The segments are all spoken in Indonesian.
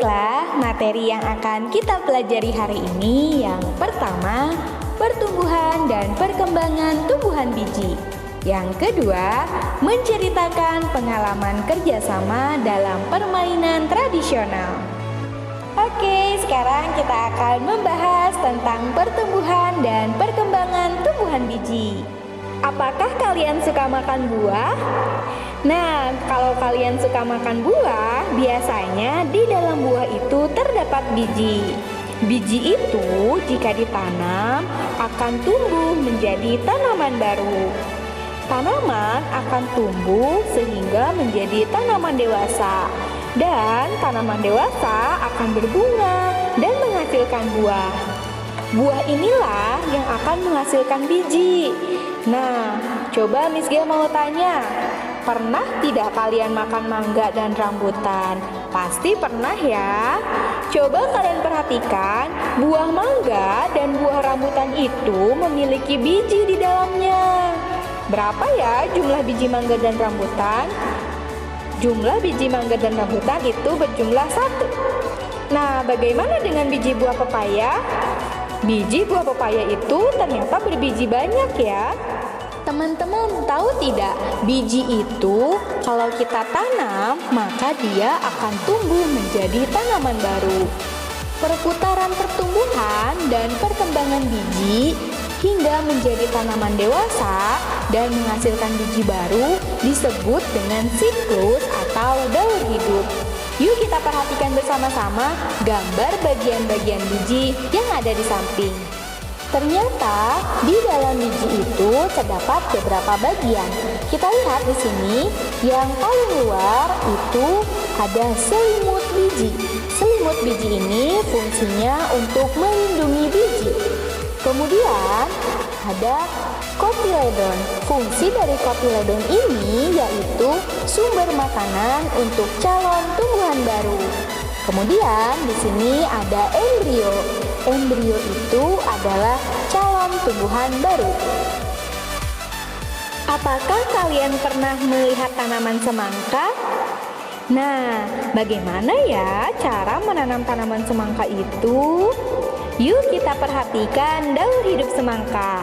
Baiklah, materi yang akan kita pelajari hari ini yang pertama, pertumbuhan dan perkembangan tumbuhan biji. Yang kedua, menceritakan pengalaman kerjasama dalam permainan tradisional. Oke, sekarang kita akan membahas tentang pertumbuhan dan perkembangan tumbuhan biji. Apakah kalian suka makan buah? Nah, kalau kalian suka makan buah, biasanya di dalam buah itu terdapat biji. Biji itu jika ditanam akan tumbuh menjadi tanaman baru. Tanaman akan tumbuh sehingga menjadi tanaman dewasa. Dan tanaman dewasa akan berbunga dan menghasilkan buah. Buah inilah yang akan menghasilkan biji. Nah, coba Miss Gia mau tanya, pernah tidak kalian makan mangga dan rambutan? Pasti pernah ya. Coba kalian perhatikan, buah mangga dan buah rambutan itu memiliki biji di dalamnya. Berapa ya jumlah biji mangga dan rambutan? Jumlah biji mangga dan rambutan itu berjumlah 1. Nah, bagaimana dengan biji buah pepaya? Biji buah pepaya itu ternyata berbiji banyak ya. Teman-teman tahu tidak, biji itu kalau kita tanam, maka dia akan tumbuh menjadi tanaman baru. Perputaran pertumbuhan dan perkembangan biji hingga menjadi tanaman dewasa dan menghasilkan biji baru disebut dengan siklus atau daur hidup. Yuk kita perhatikan bersama-sama gambar bagian-bagian biji yang ada di samping. Ternyata di dalam biji itu terdapat beberapa bagian. Kita lihat di sini, yang paling luar itu ada selimut biji. Selimut biji ini fungsinya untuk melindungi biji. Kemudian ada kotiledon. Fungsi dari kotiledon ini yaitu sumber makanan untuk calon tumbuhan baru. Kemudian di sini ada embrio. Embrio itu adalah calon tumbuhan baru. Apakah kalian pernah melihat tanaman semangka? Nah, bagaimana ya cara menanam tanaman semangka itu? Yuk kita perhatikan daur hidup semangka.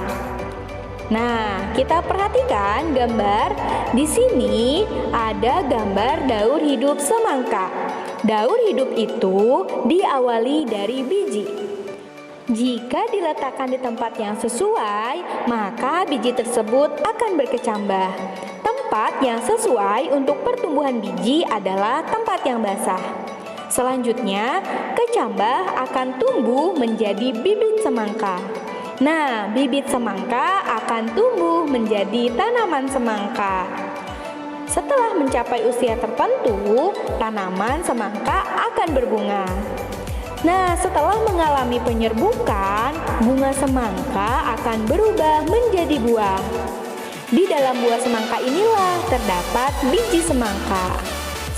Nah, kita perhatikan gambar. Di sini ada gambar daur hidup semangka. Daur hidup itu diawali dari biji. Jika diletakkan di tempat yang sesuai, maka biji tersebut akan berkecambah. Tempat yang sesuai untuk pertumbuhan biji adalah tempat yang basah. Selanjutnya, kecambah akan tumbuh menjadi bibit semangka. Nah, bibit semangka akan tumbuh menjadi tanaman semangka. Setelah mencapai usia tertentu, tanaman semangka akan berbunga. Nah, setelah mengalami penyerbukan, bunga semangka akan berubah menjadi buah. Di dalam buah semangka inilah terdapat biji semangka.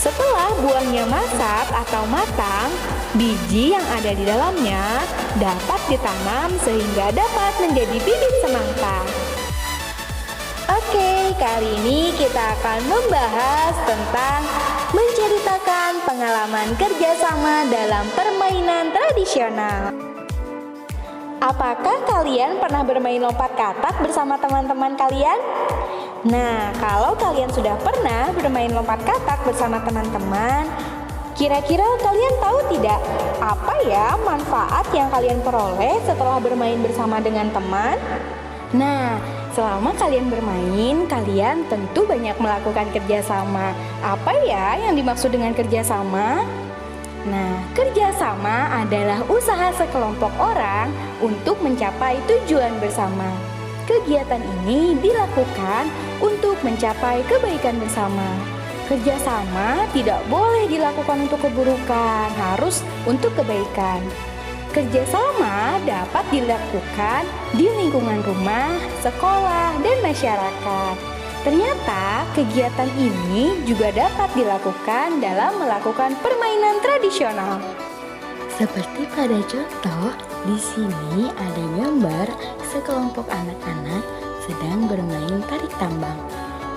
Setelah buahnya masak atau matang, biji yang ada di dalamnya dapat ditanam sehingga dapat menjadi bibit semangka. Oke, kali ini kita akan membahas tentang menceritakan pengalaman kerjasama dalam permainan tradisional. Apakah kalian pernah bermain lompat katak bersama teman-teman kalian? Nah, kalau kalian sudah pernah bermain lompat katak bersama teman-teman, kira-kira kalian tahu tidak apa ya manfaat yang kalian peroleh setelah bermain bersama dengan teman? Nah, selama kalian bermain, kalian tentu banyak melakukan kerjasama. Apa ya yang dimaksud dengan kerjasama? Nah, kerjasama adalah usaha sekelompok orang untuk mencapai tujuan bersama. Kegiatan ini dilakukan untuk mencapai kebaikan bersama. Kerjasama tidak boleh dilakukan untuk keburukan, harus untuk kebaikan. Kerjasama dapat dilakukan di lingkungan rumah, sekolah, dan masyarakat. Ternyata kegiatan ini juga dapat dilakukan dalam melakukan permainan tradisional. Seperti pada contoh, di sini ada gambar sekelompok anak-anak sedang bermain tarik tambang.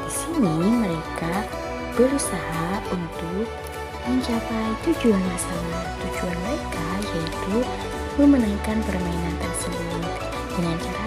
Di sini mereka berusaha untuk mencapai tujuan bersama. Tujuan mereka yaitu memenangkan permainan tersebut dengan cara